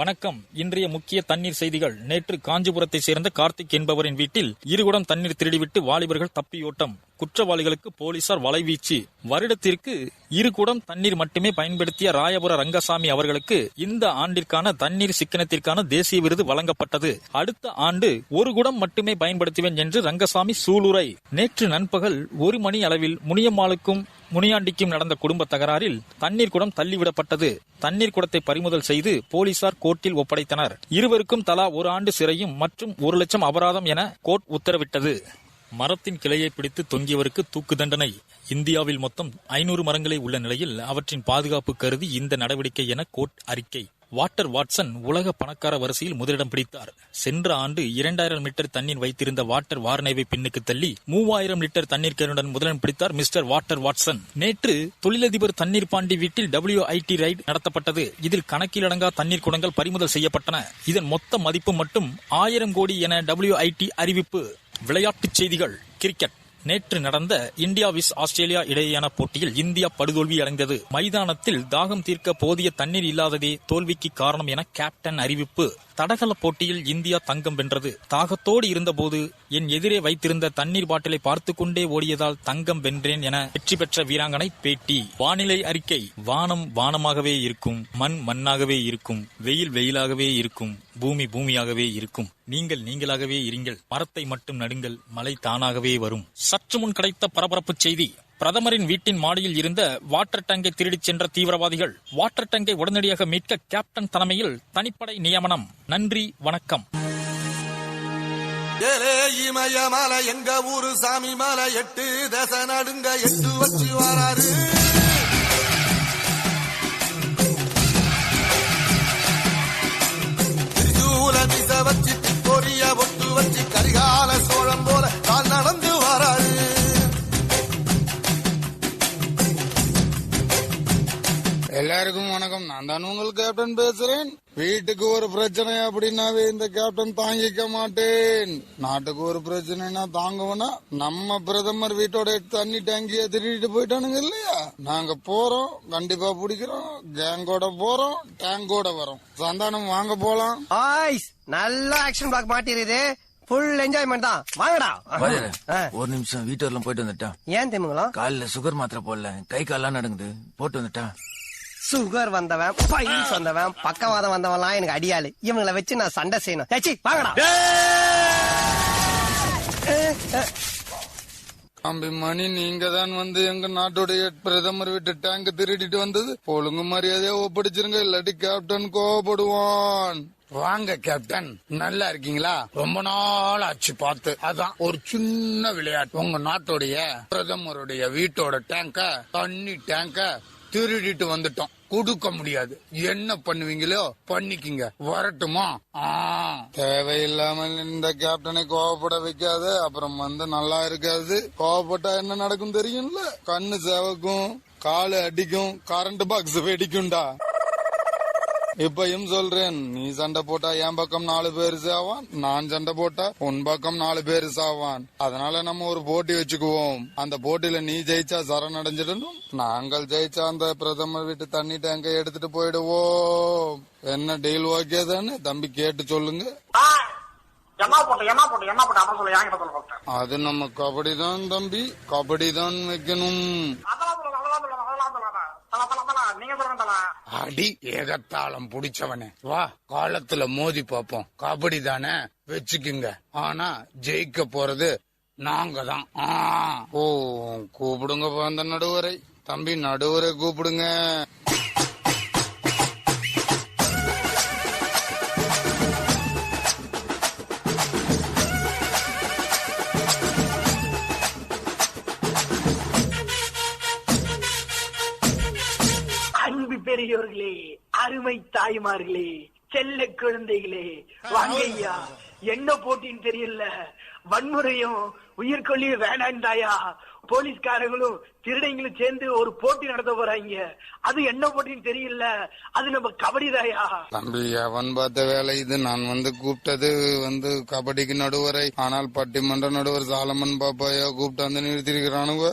வணக்கம். இன்றைய முக்கிய தண்ணீர் செய்திகள். நேற்று காஞ்சிபுரத்தை சேர்ந்த கார்த்திக் என்பவரின் வீட்டில் 2 குடம் தண்ணீர் திருடிவிட்டு வாலிபர்கள் தப்பியோட்டம். குற்றவாளிகளுக்கு போலீசார் வலைவீச்சு. வருடத்திற்கு 2 குடம் தண்ணீர் மட்டுமே பயன்படுத்திய ராயபுர ரங்கசாமி அவர்களுக்கு இந்த ஆண்டிற்கான தண்ணீர் சிக்கனத்திற்கான தேசிய விருது வழங்கப்பட்டது. அடுத்த ஆண்டு 1 குடம் மட்டுமே பயன்படுத்துவேன் என்று ரங்கசாமி சூளுரை. நேற்று நண்பகல் 1 மணி அளவில் முனியம்மாளுக்கும் முனியாண்டிக்கும் நடந்த குடும்ப தகராறில் தண்ணீர் குடம் தள்ளிவிடப்பட்டது. தண்ணீர் குடத்தை பறிமுதல் செய்து போலீசார் கோர்ட்டில் ஒப்படைத்தனர். இருவருக்கும் தலா 1 ஆண்டு சிறையும் மற்றும் 1 லட்சம் அபராதம் என கோர்ட் உத்தரவிட்டது. மரத்தின் கிளையை பிடித்து தொங்கியவருக்கு தூக்கு தண்டனை. இந்தியாவில் மொத்தம் 500 மரங்களே உள்ள நிலையில் அவற்றின் பாதுகாப்பு கருதி இந்த நடவடிக்கை என கோர்ட் அறிக்கை. வாட்டர் வாட்சன் உலக பணக்கார வரிசையில் முதலிடம் பிடித்தார். சென்ற ஆண்டு 2000 லிட்டர் தண்ணீர் வைத்திருந்த வாட்டர் வார்னேவை பின்னுக்கு தள்ளி 3000 லிட்டர் தண்ணீர் கேனுடன் முதலிடம் பிடித்தார் மிஸ்டர் வாட்டர் வாட்சன். நேற்று தொழிலதிபர் தண்ணீர் பாண்டி வீட்டில் WIT ரைடு நடத்தப்பட்டது. இதில் கணக்கிலடங்கா தண்ணீர் குடங்கள் பறிமுதல் செய்யப்பட்டன. இதன் மொத்த மதிப்பு மட்டும் 1000 கோடி என WIT அறிவிப்பு. விளையாட்டுச் செய்திகள். கிரிக்கெட். நேற்று நடந்த இந்தியா விஸ் ஆஸ்திரேலியா இடையேயான போட்டியில் இந்தியா படுதோல்வி அடைந்தது. மைதானத்தில் தாகம் தீர்க்க போதிய தண்ணீர் இல்லாததே தோல்விக்கு காரணம் என கேப்டன் அறிவிப்பு. தடகள போட்டியில் இந்தியா தங்கம் வென்றது. தாகத்தோடு இருந்தபோது என் எதிரே வைத்திருந்த தண்ணீர் பாட்டிலை பார்த்து கொண்டே ஓடியதால் தங்கம் வென்றேன் என வெற்றி பெற்ற வீராங்கனை பேட்டி. வானிலை அறிக்கை. வானம் வானமாகவே இருக்கும், மண் மண்ணாகவே இருக்கும், வெயில் வெயிலாகவே இருக்கும், பூமி பூமியாகவே இருக்கும். நீங்கள் நீங்களாகவே இருங்கள். மரத்தை மட்டும் நடுங்கள், மழை தானாகவே வரும். சற்று முன் கிடைத்த பரபரப்பு செய்தி. பிரதமரின் வீட்டின் மாடியில் இருந்த வாட்டர் டேங்கை திருடிச் சென்ற தீவிரவாதிகள். வாட்டர் டேங்கை உடனடியாக மீட்க கேப்டன் தலைமையில் தனிப்படை நியமனம். நன்றி, வணக்கம். இமயமலை எங்க ஊரு சாமி மலை 8 தச நடுங்க 8 வச்சு வராரு. திசை வச்சு கொரிய ஒட்டு வச்சு கரிகால சோழம் போல தான் நடந்து வராரு. எல்லாருக்கும் வணக்கம். நான் தான் உங்கள் கேப்டன் பேசுறேன். வீட்டுக்கு ஒரு பிரச்சனை அப்படின்னாவே இந்த கேப்டன் தாங்கிக்க மாட்டேன். நாட்டுக்கு ஒரு பிரச்சனைனா தாங்குவனா. நம்ம பிரதமர் வீட்டோட தண்ணி டேங்கிய திருடிட்டு போயிட்டானுங்க இல்லையா. நாங்க போறோம், கண்டிப்பா பிடிக்கிறோம், கேங்கோட போறோம், டேங்கோட வரோம். சந்தானம் வாங்க போலாம். நல்ல ஆக்ஷன் பிளாக் மாட்டிருது. ஃபுல் என்ஜாய்மெண்ட் தான். வாங்கடா. ஒரு நிமிஷம் வீட்டுல போயிட்டு வந்துட்டான். ஏன் தெரியுங்களா? காலைல சுகர் மாத்திரை போடல, கை கால்லாம் நடங்குது, போட்டு வந்துட்டான். சுகர் வந்தவன், பைல்ஸ் வந்தவன், பக்கவாதம் வந்தவன்லாம் எனக்கு அடியாளு. இவங்களை வச்சு நான் சண்டை செய்யணும். வாங்கடா. தம்பி மணி, நீங்க தான் வந்து எங்க நாட்டுடைய பிரதமர் வீட்டு டேங்க் திருடிட்டு வந்தது. ஒழுங்கு மரியாதையா ஒப்படைச்சிருங்க, இல்லாட்டி கேப்டன் கோவப்படுவான். வாங்க கேப்டன், நல்லா இருக்கீங்களா? ரொம்ப நாள் ஆச்சு பார்த்து. அதான் ஒரு சின்ன விளையாட்டு. உங்க நாட்டுடைய பிரதமருடைய வீட்டோட டேங்க, தண்ணி டேங்க திருடிட்டு வந்துட்டோம். கொடுக்க முடியாது. என்ன பண்ணுவீங்களோ பண்ணிக்கிங்க. வரட்டுமா? தேவையில்லாமல் இந்த கேப்டனை கோவப்பட வைக்காத. அப்புறம் வந்து நல்லா இருக்காது. கோவப்பட்டா என்ன நடக்கும் தெரியும்ல? கண்ணு சேவக்கும், காலு அடிக்கும், கரண்ட் பாக்ஸ் வெடிக்கும்டா. இப்பயும் சொல்றேன், நீ சண்டை போட்டா என் பக்கம் 4 பேர் சாவான், நான் சண்டை போட்டா உன் பக்கம் 4 பேர் சாவான். அதனால நம்ம ஒரு போட்டி வச்சுக்குவோம். அந்த போட்டியில நீ ஜெயிச்சா சரணடைஞ்சிடணும், நாங்கள் ஜெயிச்சா அந்த பிரதமர் வீட்டு தண்ணி டேங்கை எடுத்துட்டு போயிடுவோம். என்ன டீல் ஓகே தானே? தம்பி கேட்டு சொல்லுங்க. அது நம்ம கபடி தான் தம்பி, கபடி தான் வைக்கணும். அடி ஏகத்தாளம் புடிச்சவனே, வா காலத்துல மோதி பாப்போம். கபடி தானே, வச்சுக்குங்க. ஆனா ஜெயிக்க போறது நாங்க தான். கூப்பிடுங்க அந்த நடுவரை. தம்பி நடுவரை கூப்பிடுங்க. பெரியோர்களே, அருமை தாய்மார்களே, செல்ல குழந்தைகளே, வாங்கய்யா. என்ன போட்டின்னு தெரியல. வன்முறையும் உயிர்கொல்லியும் வேணாண்டாயா. போலீஸ்காரங்களும் திருடங்களும் சேர்ந்து ஒரு போட்டி நடத்த போறாங்க. அது என்ன போட்டின்னு தெரியல. அது நம்ம கபடி தாயா. தம்பி அவன் பார்த்த வேலை இது. நான் வந்து கூப்பிட்டது வந்து கபடிக்கு நடுவரை. ஆனால் பட்டிமன்ற நடுவர் சாலமன் பாப்பாயா கூப்பிட்டு வந்து நிறுத்திருக்கிறானுங்க.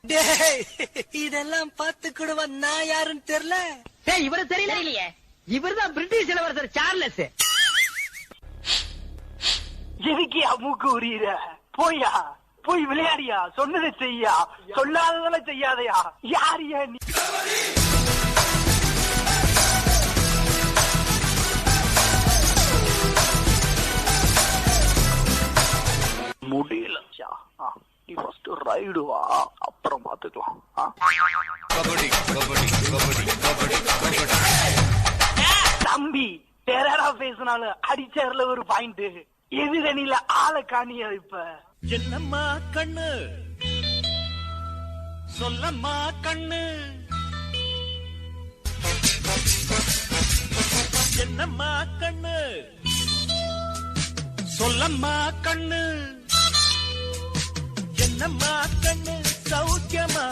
இதெல்லாம் பார்த்து கூட நான் யாருன்னு தெரியல. இவரு தெரியலையே. இவர்தான் பிரிட்டிஷ் இளவரசர் சார்லஸ். எதுக்கு மூக்கு உரியிற? போயா, போய் விளையாடியா, சொன்னதை செய்யா, சொல்லாததெல்லாம் செய்யாதயா. யாரியா நீ? முடியல. நீ ஃபர்ஸ்ட் ரைடு வா, அப்புறம் பாத்துக்கலாம். தம்பி டெரரா பேசினாலும் அடிச்சர்ல ஒரு பாயிண்ட். எதிரணியில ஆளை காணியா இப்ப. என்னம்மா கண்ணு சொல்லம்மா கண்ணு, என்னம்மா கண்ணு சொல்லம்மா கண்ணு, என்னம்மா கண்ணு சௌக்கியமா?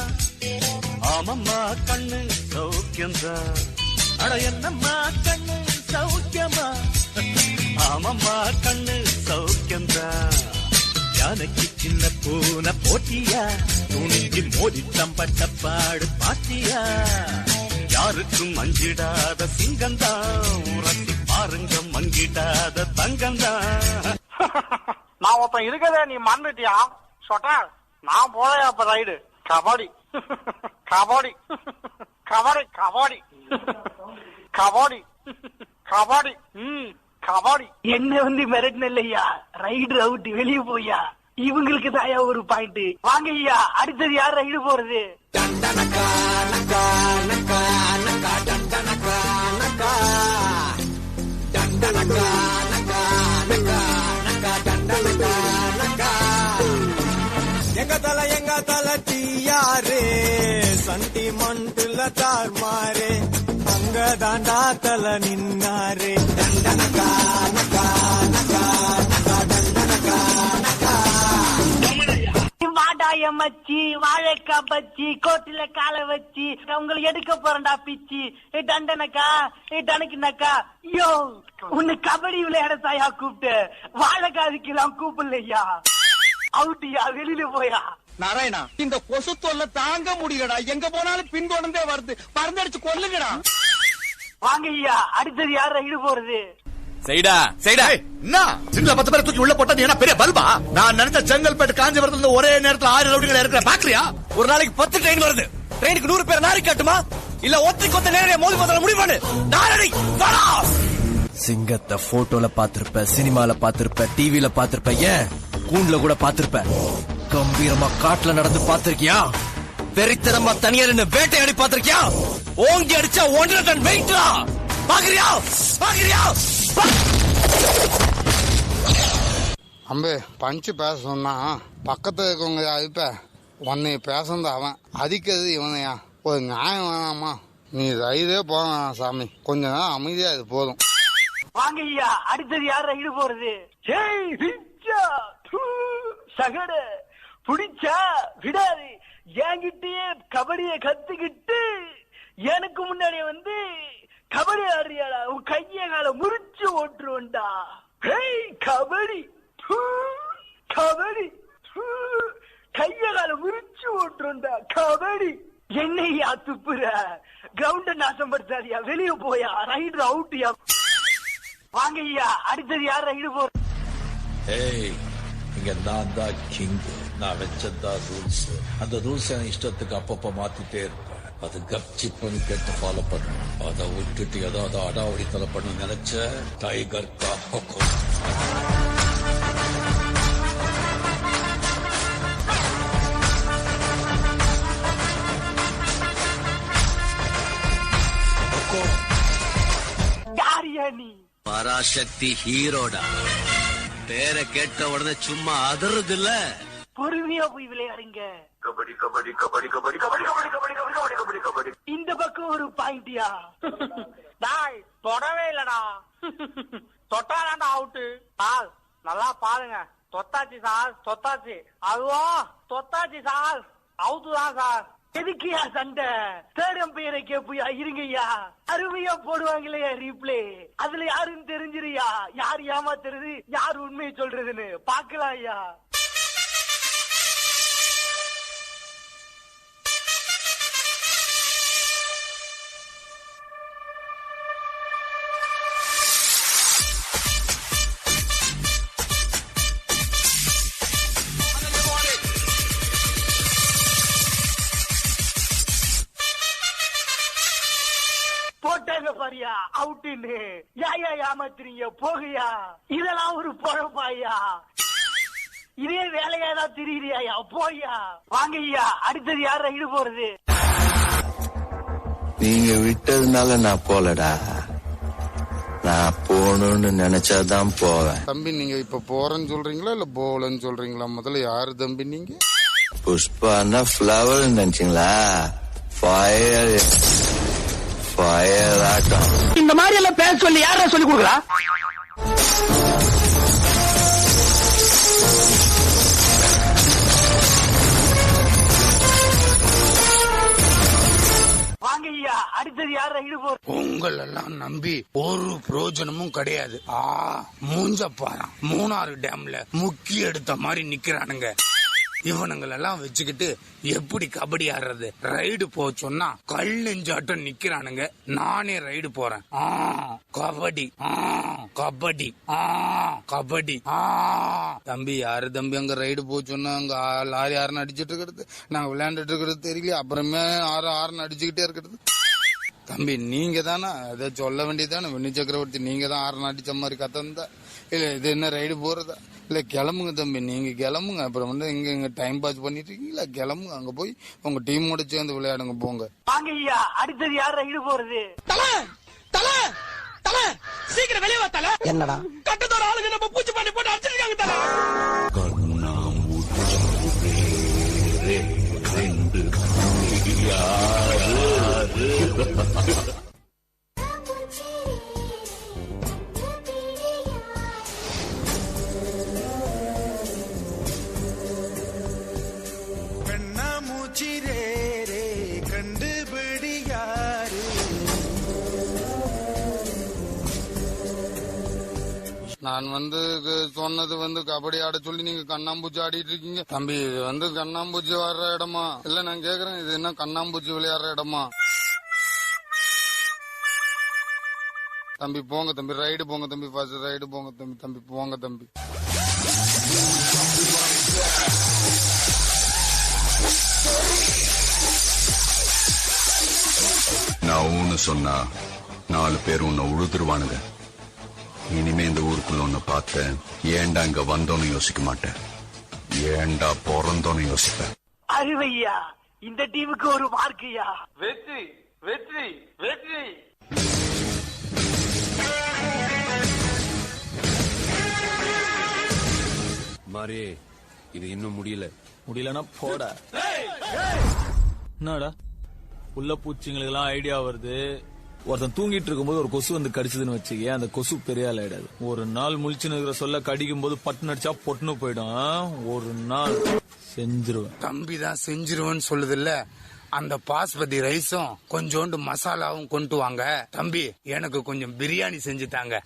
ஆமம்மா கண்ணு சௌக்கியம்தான். அட என்னம்மா கண்ணு சௌக்கியமா? ஆமம்மா கண்ணு சௌக்கியம்தான். யானைக்கு சின்ன பூனை போட்டியா, துணிக்கு மோதி தம்பட்ட பாடு பாத்தியா? யாருக்கும் மஞ்சிடாத சிங்கம்தான், உரசி பாருங்க மங்கிடாத தங்கம்தான். நான் ஒருத்தன் இருக்கதே நீ மறந்துட்டியா? சொட்டா நான் போறேன் அப்ப ரைடு. கபடி கபடி கபடி கபடி கபடி கபடி கபடி. என்ன வந்து மிரட்டின இல்லையா? ரைடு அவுட், வெளியே போயா. இவங்களுக்கு தாயா ஒரு பாயிண்ட். வாங்க ஐயா, அடுத்தது யார் ரைடு போறது? எங்க தல டியாரே சண்டிமண்டுல தார்மாரே, அங்க தாண்டா தல நின்னாரே. தண்டனக்கா நக்கா நக்கா நக்கா தண்டனக்கா நக்கா. வாடாய மச்சி, வாழைக்கா பச்சி, கோட்டில காலை வச்சு உங்களை எடுக்க போறேன்டா பிச்சி. தண்டனக்கா டனக்குனாக்கா. யோ, உன்னை கபடி விளையாட தாயா கூப்பிட்டு, வாழைக்காதுக்கெல்லாம் கூப்பிடலையா? அவுட்டியா, வெளியில போயா. நாராயணா, இந்த கொசு தொல்லை தாங்க முடியலடா. எங்க போனாலும் பின்தொடர்ந்தே வருது. பறந்தடிச்சு கொல்லுங்கடா. வாங்க ஐயா, அடுத்தது யார் ரைடு போறது? செய்டா செய்டா. என்ன சின்ன 10 பேரை தூக்கி உள்ள போட்டா நீ என்ன பெரிய பல்பா? நான் நினைச்ச செங்கல்பேட்டு காஞ்சிபுரத்துல ஒரே நேரத்துல 6 ரவுடிகளை இருக்கிற பாக்குறியா? ஒரு நாளைக்கு 10 ட்ரெயின் வருது. ட்ரெயினுக்கு 100 பேர் நாரி காட்டுமா? இல்ல ஒத்தைக்கு நேரடியா மோதி முதல்ல முடிவு பண்ணு. நாரடி வாடா. சிங்கத்தை போட்டோல பாத்திருப்ப, சினிமால பாத்திருப்ப, டிவில பாத்திருப்ப, ஏன் கூண்டுல கூட பாத்திருப்ப. கம்பீரமா காட்டுல நடந்து பாத்திருக்கியா? வெறித்தனமா தனியா நின்னு வேட்டையாடி பாத்திருக்கியா? ஓங்கி அடிச்சா 1.5 டன் வெயிட்ரா. பாக்குறியா பாக்குறியா? அம்பே பஞ்சு பேச சொன்னா பக்கத்துல இருக்கவங்க இப்ப உன்னை பேசந்த அவன் அதிக்கிறது இவனையா? ஒரு நியாயம் வேணாமா? நீ ரைடே போக வேணாம் சாமி, கொஞ்ச நேரம் அமைதியா இது போதும். வாங்க ஐயா, அடுத்தது யார் ரைடு போறது? சகட புடிச்சா விடாது. என்கிட்டயே கபடிய கத்துக்கிட்டு எனக்கு முன்னாடியே வந்து கபடி ஆடுறியாடா? உன் கைய கால முறிச்சு ஓட்டுருவா. கபடி கபடி கைய கால முறிச்சு ஓட்டுருவா. கபடி என்னையா துப்புற? கிரவுண்ட நாசப்படுத்தாதியா, வெளியே போயா. ரைடு அவுட்டியா. வாங்க ஐயா, அடுத்தது யார் ரைடு போற? இங்க நான் தான் கிங். நான் வச்சதான் ரூல்ஸ். அந்த ரூல்ஸ் என் இஷ்டத்துக்கு அப்பப்ப மாத்திட்டே இருப்பேன். அது கப்சிப் பண்ணி கேட்டு ஃபாலோ பண்ணுவேன். அதை விட்டுட்டு ஏதாவது அடாவடித்தலை பண்ண நினைச்ச டைகர் கா ஹுக்கும். யாரியா நீ? பராசக்தி ஹீரோடா. பேரை கேட்ட உடனே சும்மா அதறது இல்ல. பொறுமையா போய் விளையாடுங்க. கபடி கபடி கபடி கபடி கபடி கபடி கபடி கபடி கபடி கபடி. இந்த பக்கம் ஒரு பாயிண்டியா? டாய் தொடவே இல்லடா. தொட்டாதாண்டா அவுட்டு. சார் நல்லா பாருங்க. தொத்தாச்சு சார், தொத்தாச்சு. அதுவும் தொத்தாச்சு சார், அவுட்டு தான் சார். எதுக்குயா சண்டை? தேர்ட் அம்பையரை கேப்பியா? இருங்கய்யா, அருமையா போடுவாங்களே ரீப்ளே. அதுல யாருன்னு தெரிஞ்சிருயா? யார் ஏமாத்துறது, யார் உண்மையை சொல்றதுன்னு பாக்கலாம் ஐயா. சொன்னீங்கயா அவுட்டுன்னு. யாயா ஏமாத்துறீங்க போகையா? இதெல்லாம் ஒரு பொழப்பாயா? இதே வேலையாதான் திரியிறியா? போய்யா வாங்கய்யா. அடுத்தது யார் ரைடு போறது? நீங்க விட்டதுனால நான் போலடா, நான் போகணும்னு நினைச்சாதான் போவேன். தம்பி நீங்க இப்ப போறேன்னு சொல்றீங்களா இல்ல போலன்னு சொல்றீங்களா? முதல்ல யாரு தம்பி நீங்க? புஷ்பான்னா ஃபிளவர் நினைச்சீங்களா? ஃபயர் ஃபயர் ஆட்டம். இந்த மாதிரி எல்லாம் பேச சொல்லி யாரா சொல்லி கொடுக்குறா? வாங்கய்யா. அடுத்தது யார் ரைடு போறது? உங்களெல்லாம் நம்பி ஒரு பிரயோஜனமும் கிடையாது. மூஞ்சப்பாரா மூணாறு டேம்ல முக்கி எடுத்த மாதிரி நிக்கிறானுங்க. இவனுங்களெல்லாம் வச்சுக்கிட்டு எப்படி கபடி ஆடுறது? ரைடு போ சொன்னா கல் நெஞ்சாட்டம் நிக்கிறானுங்க. நானே ரைடு போறேன். கபடி கபடி கபடி. தம்பி யாரு தம்பி அங்க ரைடு போ சொன்னா அங்க லாரி யாருன்னு அடிச்சிட்டு இருக்கிறது? நாங்க விளையாண்டுட்டு இருக்கிறது தெரியல. அப்புறமே ஆறுன்னு அடிச்சுக்கிட்டே இருக்கிறது. தம்பி நீங்க தானே அதை சொல்ல வேண்டியதானே? வெண்ணி சக்கரவர்த்தி நீங்க தான் ஆறுன்னு அடிச்ச மாதிரி கத்தந்தா இல்ல? இது என்ன ரைடு போறதா? இல்ல கிளம்புங்க தம்பி, நீங்க கிளம்புங்க. அப்புறம் வந்து இங்க டைம் பாஸ் பண்ணிட்டு இருக்கீங்களா? கிளம்புங்க, அங்க போய் உங்க டீமோட சேர்ந்து விளையாடுங்க போங்க. வாங்கய்யா. அடுத்தது யார் ரைடு போறது? சீக்கிரம் வெளியே வா தல. என்னடா கட்டத்தோட ஆளுங்க நம்ம பூச்சி பண்ணி போட்டு அடிச்சிருக்காங்க தல. கண்ணாமூச்சி ரே ரே கண்டுபிடி யாரு? நான் வந்து சொன்னது வந்து கபடி ஆட சொல்லி நீங்க கண்ணாம்பூச்சி ஆடிட்டு இருக்கீங்க. தம்பி இது வந்து கண்ணாம்பூச்சி வர்ற இடமா? இல்ல நான் கேக்குறேன், இது என்ன கண்ணாம்பூச்சி விளையாடுற இடமா? தம்பி போங்க தம்பி, ரைடு போங்க தம்பி, ஃபர்ஸ்ட் ரைடு போங்க தம்பி. தம்பி போங்க தம்பி. நான் ஒண்ணு சொன்னா 4 பேர் உன்னை உழுதுருவானுங்க. இனிமே இந்த ஊருக்குள்ள ஒண்ணு பார்த்தேன், ஏன்டா இங்க வந்தோன்னு யோசிக்க மாட்டேன், ஏன்டா பிறந்தோன்னு யோசிப்பேன். அறிவையா, இந்த டீமுக்கு ஒரு மார்க்கையா. வெற்றி வெற்றி வெற்றி. மாறி இது இன்னும் முடியலன்னா போட. என்னடா உள்ள பூச்சிங்களுக்கு எல்லாம் ஐடியா வருது. ஒருத்தன் தூங்கிட்டு இருக்கும்போது ஒரு கொசு வந்து கடிச்சதுன்னு வச்சுக்க, அந்த கொசு பெரிய ஆள் ஆயிடாது. ஒரு நாள் முழிச்சுன்னு இருக்கிற சொல்ல கடிக்கும் போது பட்டுன்னு அடிச்சா பொட்டுன்னு போயிடும். ஒரு நாள் செஞ்சிருவேன். தம்பி தான் செஞ்சிருவேன்னு சொல்லுது இல்ல, அந்த பாஸ்மதி ரைஸும் கொஞ்சோண்டு மசாலாவும் கொண்டு வாங்க. தம்பி எனக்கு கொஞ்சம் பிரியாணி செஞ்சு தாங்க.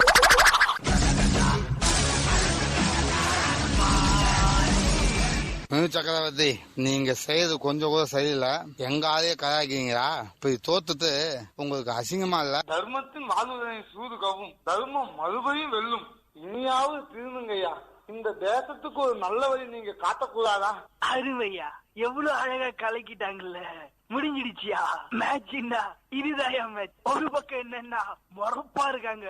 சக்கரவர்த்தி நீங்க செய்யறது கொஞ்சம் கூட சரியில்லை. எங்க ஆளையே கதாக்கிங்களா? இப்ப தோத்துட்டு உங்களுக்கு அசிங்கமா இல்ல? தர்மத்தின் வாழ்வதனை சூது கவும், தர்மம் மறுபடியும் வெல்லும். இனியாவது திருந்துங்கய்யா. இந்த தேசத்துக்கு ஒரு நல்ல வழி நீங்க காட்டக்கூடாதா? அருமையா, எவ்வளவு அழகா கலக்கிட்டாங்கல்ல. முடிஞ்சிடுச்சியா மேட்ச்னா? இதுதான் மேட்ச். ஒரு பக்கம் என்னன்னா மொறப்பா இருக்காங்க,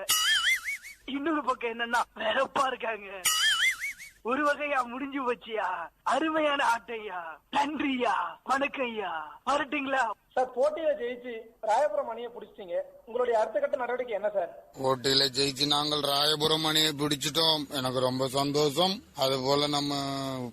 இன்னொரு பக்கம் என்னன்னா வெறப்பா இருக்காங்க. ஒரு வகையா முடிஞ்சு போச்சியா. அருமையான ஆட்டையா. நன்றியா, வணக்கம்யா. வரட்டுங்களா சார்? போட்டியில ஜெயிச்சு ராயபுரம் அணியை பிடிச்சிட்டீங்க, உங்களுடைய அடுத்த கட்ட நடவடிக்கை என்ன சார்? போட்டியில ஜெயிச்சு நாங்கள் ராயபுரம் அணியை பிடிச்சிட்டோம், எனக்கு ரொம்ப சந்தோஷம். அது போல நம்ம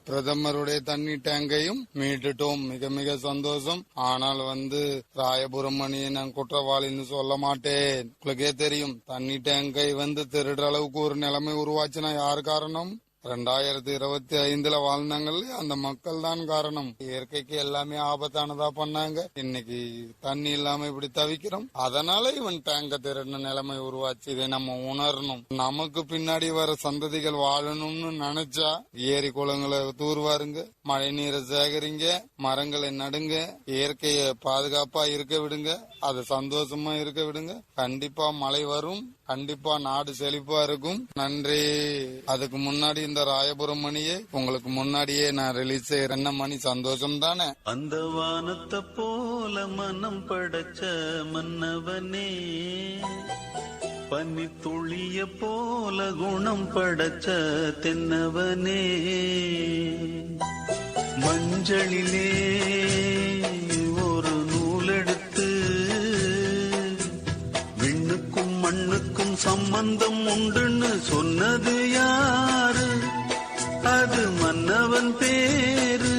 பிரதமருடைய தண்ணி டேங்கையும் மீட்டுட்டோம், மிக மிக சந்தோஷம். ஆனால் வந்து ராயபுரம் அணியை நான் குற்றவாளின்னு சொல்ல மாட்டேன். உங்களுக்கே தெரியும், தண்ணி டேங்கை வந்து திருடுற அளவுக்கு ஒரு நிலைமை உருவாச்சுன்னா யாரு காரணம்? 2025 வாழ்ந்தாங்கல்ல, அந்த மக்கள் தான் காரணம். இயற்கைக்கு எல்லாமே ஆபத்தானதா பண்ணாங்க. இன்னைக்கு தண்ணி இல்லாம இப்படி தவிக்கிறோம். அதனால இவன் டேங்க திருடின நிலைமை உருவாச்சு. இதை நம்ம உணரணும். நமக்கு பின்னாடி வர சந்ததிகள் வாழணும்னு நினைச்சா ஏரி குளங்களை தூர்வாருங்க, மழை நீரை சேகரிங்க, மரங்களை நடுங்க, இயற்கையை பாதுகாப்பா இருக்க விடுங்க, அது சந்தோஷமா இருக்க விடுங்க. கண்டிப்பா மழை வரும், கண்டிப்பா நாடு செழிப்பா இருக்கும். நன்றி. அதுக்கு முன்னாடி இந்த ராயபுரம் மணியே உங்களுக்கு முன்னாடியே நான் ரிலீஸ் செய்யறேன். என்ன மணி சந்தோஷம் தானே? அந்த வானத்தை போல மனம் படைச்ச மன்னவனே, பனி துளிய போல குணம் படைச்ச தென்னவனே, மஞ்சளிலே ஒரு நூலெடுத்து விண்ணுக்கும் மண்ணுக்கும் சம்பந்தம் உண்டுன்னு சொன்னது யாரு? அது மன்னவன் பேரு.